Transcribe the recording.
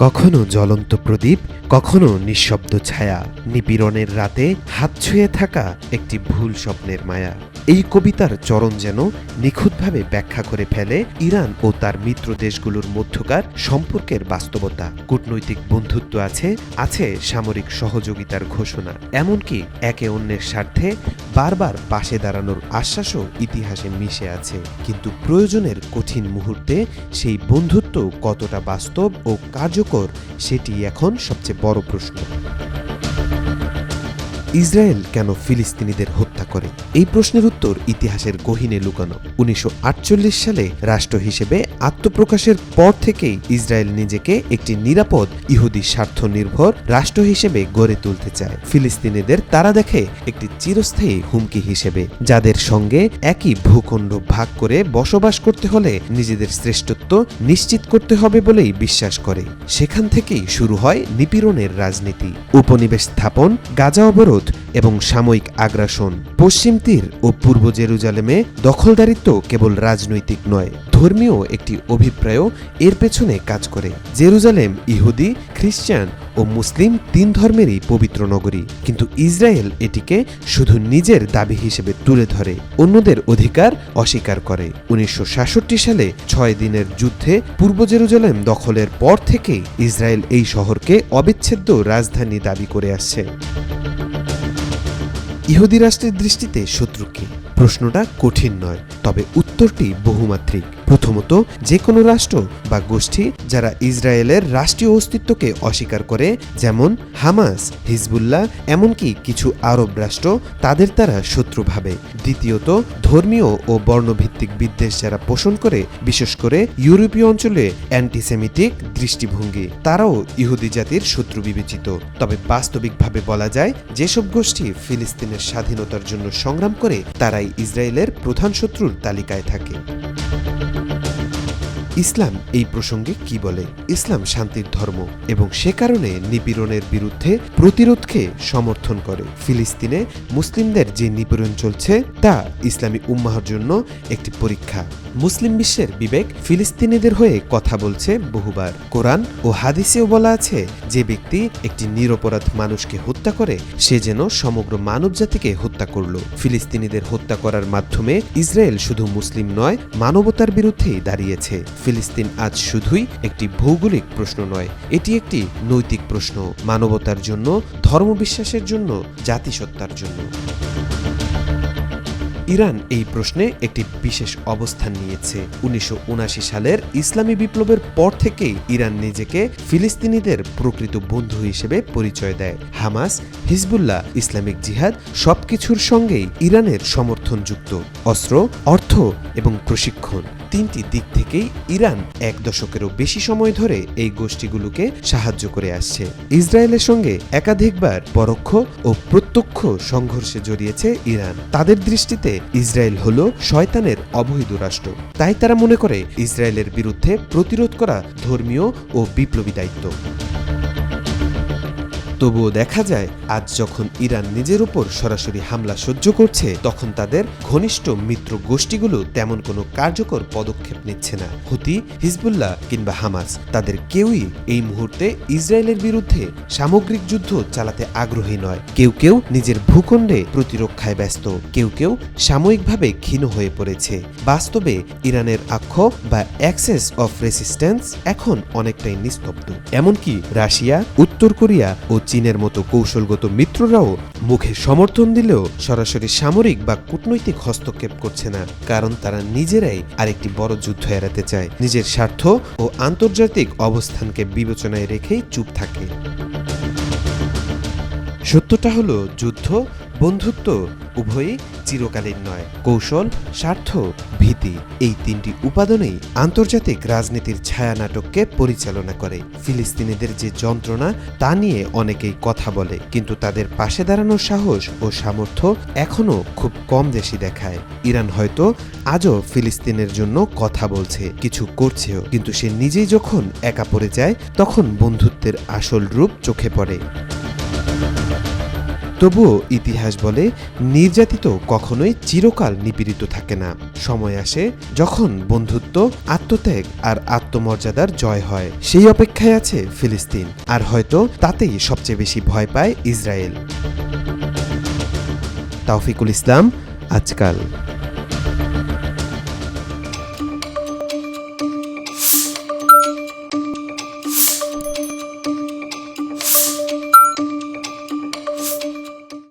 কখনো জ্বলন্ত প্রদীপ, কখনো নিঃশব্দ ছায়া, নিপীড়নের রাতে হাত ছুঁয়ে থাকা একটি ভুল স্বপ্নের মায়া। এই কবিতার চরণ যেন নিখুঁতভাবে ব্যাখ্যা করে ফেলে ইরান ও তার মিত্র দেশগুলোর মধ্যকার সম্পর্কের বাস্তবতা। কূটনৈতিক বন্ধুত্ব আছে সামরিক সহযোগিতার ঘোষণা, এমনকি একে অন্যের স্বার্থে বারবার পাশে দাঁড়ানোর আশ্বাসও ইতিহাসে মিশে আছে। কিন্তু প্রয়োজনের কঠিন মুহূর্তে সেই বন্ধুত্ব কতটা বাস্তব ও কার্যকর, সেটি এখন সবচেয়ে বড় প্রশ্ন। ইসরায়েল কেন ফিলিস্তিনিদের হত্যা করে? এই প্রশ্নের উত্তর ইতিহাসের গহীনে লুকানো। 1948 সালে রাষ্ট্র হিসেবে আত্মপ্রকাশের পর থেকেই ইসরায়েল নিজেকে একটি নিরাপদ ইহুদি স্বার্থ নির্ভর রাষ্ট্র হিসেবে গড়ে তুলতে চায়। ফিলিস্তিনিদের তারা দেখে একটি চিরস্থায়ী হুমকি হিসেবে, যাদের সঙ্গে একই ভূখণ্ড ভাগ করে বসবাস করতে হলে নিজেদের শ্রেষ্ঠত্ব নিশ্চিত করতে হবে বলেই বিশ্বাস করে। সেখান থেকেই শুরু হয় নিপীড়নের রাজনীতি, উপনিবেশ স্থাপন, গাজা অবরোধ এবং সাময়িক আগ্রাসন। পশ্চিম তীর ও পূর্ব জেরুজালেমে দখলদারিত্ব কেবল রাজনৈতিক নয়, ধর্মীয় একটি অভিপ্রায়ও এর পেছনে কাজ করে। জেরুজালেম ইহুদি, খ্রিস্টান ও মুসলিম তিন ধর্মেরই পবিত্র নগরী, কিন্তু ইসরায়েল এটিকে শুধু নিজের দাবি হিসেবে তুলে ধরে, অন্যদের অধিকার অস্বীকার করে। 1966 সালে 6 দিনের যুদ্ধে পূর্ব জেরুজালেম দখলের পর থেকেই ইসরায়েল এই শহরকে অবিচ্ছেদ্য রাজধানী দাবি করে আসছে। ইহুদি রাষ্ট্রের দৃষ্টিতে শত্রু কে? প্রশ্নটা কঠিন নয়, তবে উত্তরটি বহুমাত্রিক। প্রথমত, যে কোনো রাষ্ট্র বা গোষ্ঠী যারা ইসরায়েলের রাষ্ট্রীয় অস্তিত্বকে অস্বীকার করে, যেমন হামাস, হিজবুল্লাহ, এমনকি কিছু আরব রাষ্ট্র, তাদের তারা শত্রু ভাবে। দ্বিতীয়ত, ধর্মীয় ও বর্ণভিত্তিক বিদ্বেষ যারা পোষণ করে, বিশেষ করে ইউরোপীয় অঞ্চলে অ্যান্টিসেমিটিক দৃষ্টিভঙ্গি, তারাও ইহুদি জাতির শত্রু বিবেচিত। তবে বাস্তবিকভাবে বলা যায়, যেসব গোষ্ঠী ফিলিস্তিনের স্বাধীনতার জন্য সংগ্রাম করে, তারাই ইসরায়েলের প্রধান শত্রুর তালিকায় থাকে। ইসলাম এই প্রসঙ্গে কি বলে? ইসলাম শান্তির ধর্ম এবং সে কারণে নিপীড়নের বিরুদ্ধে প্রতিরোধকে সমর্থন করে। ফিলিস্তিনে মুসলিমদের যে নিপীড়ন চলছে তা ইসলামী উম্মাহর জন্য একটি পরীক্ষা। মুসলিম বিশ্বের বিবেক ফিলিস্তিনিদের হয়ে কথা বলছে বহুবার। কোরআন ও হাদিসেও বলা আছে, যে ব্যক্তি একটি নিরপরাধ মানুষকে হত্যা করে, সে যেন সমগ্র মানবজাতিকে হত্যা করল। ফিলিস্তিনিদের হত্যা করার মাধ্যমে ইসরায়েল শুধু মুসলিম নয়, মানবতার বিরুদ্ধেই দাঁড়িয়েছে। ফিলিস্তিন আজ শুধুই একটি ভৌগোলিক প্রশ্ন নয়, এটি একটি নৈতিক প্রশ্ন, মানবতার জন্য, ধর্মবিশ্বাসের জন্য, জাতিসত্তার জন্য। ইরান এই প্রশ্নে একটি বিশেষ অবস্থান নিয়েছে। 1979 সালের ইসলামী বিপ্লবের পর থেকেই ইরান নিজেকে ফিলিস্তিনিদের প্রকৃত বন্ধু হিসেবে পরিচয় দেয়। হামাস, হিজবুল্লাহ, ইসলামিক জিহাদ সবকিছুর সঙ্গেই ইরানের সমর্থন যুক্ত। অস্ত্র, অর্থ এবং প্রশিক্ষণ, তিনটি দিক থেকেই ইরান 1 দশকেরও বেশি সময় ধরে এই গোষ্ঠীগুলোকে সাহায্য করে আসছে। ইসরায়েলের সঙ্গে একাধিকবার পরোক্ষ ও প্রত্যক্ষ সংঘর্ষে জড়িয়েছে ইরান। তাদের দৃষ্টিতে ইসরায়েল হলো শয়তানের অবৈধ রাষ্ট্র, তাই তারা মনে করে ইসরায়েলের বিরুদ্ধে প্রতিরোধ করা ধর্মীয় ও বিপ্লবী দায়িত্ব। তবুও দেখা যায়, আজ যখন ইরান নিজের উপর সরাসরি হামলা সহ্য করছে, তখন তাদের ঘনিষ্ঠ মিত্র গোষ্ঠীগুলো তেমন কোনো কার্যকর পদক্ষেপ নিচ্ছে না। হুতি, হিজবুল্লাহ কিংবা হামাস, তাদের কেউই এই মুহূর্তে ইসরায়েলের বিরুদ্ধে সামগ্রিক যুদ্ধ চালাতে আগ্রহী নয়। কেউ কেউ নিজের ভূখণ্ডে প্রতিরক্ষায় ব্যস্ত, কেউ কেউ সাময়িকভাবে ক্ষীণ হয়ে পড়েছে। বাস্তবে ইরানের আক্ষেপ বা অ্যাক্সেস অফ রেসিস্ট্যান্স এখন অনেকটাই নিস্তব্ধ। এমনকি রাশিয়া, উত্তর কোরিয়া ও চীনের মতো কৌশলগত মিত্ররাও মুখে সমর্থন দিলেও সরাসরি সামরিক বা কূটনৈতিক হস্তক্ষেপ করছে না, কারণ তারা নিজেরাই আরেকটি বড় যুদ্ধ এড়াতে চায়। নিজের স্বার্থ ও আন্তর্জাতিক অবস্থানকে বিবেচনায় রেখেই চুপ থাকে। সত্যটা হলো, যুদ্ধ, বন্ধুত্ব উভয়ই চিরকালীন নয়। কৌশল, স্বার্থ, ভীতি, এই তিনটি উপাদানেই আন্তর্জাতিক রাজনীতির ছায়ানাটককে পরিচালনা করে। ফিলিস্তিনিদের যে যন্ত্রণা, তা নিয়ে অনেকেই কথা বলে, কিন্তু তাদের পাশে দাঁড়ানোর সাহস ও সামর্থ্য এখনও খুব কম দেশই দেখায়। ইরান হয়তো আজও ফিলিস্তিনের জন্য কথা বলছে, কিছু করছেও, কিন্তু সে নিজেই যখন একা পড়ে যায়, তখন বন্ধুত্বের আসল রূপ চোখে পড়ে। তবুও ইতিহাস বলে নির্যাতিত কখনোই চিরকাল নিপীড়িত থাকে না। সময় আসে যখন বন্ধুত্ব, আত্মত্যাগ আর আত্মমর্যাদার জয় হয়। সেই অপেক্ষায় আছে ফিলিস্তিন, আর হয়তো তাতেই সবচেয়ে বেশি ভয় পায় ইসরায়েল। তাওফিকুল ইসলাম, আজকাল।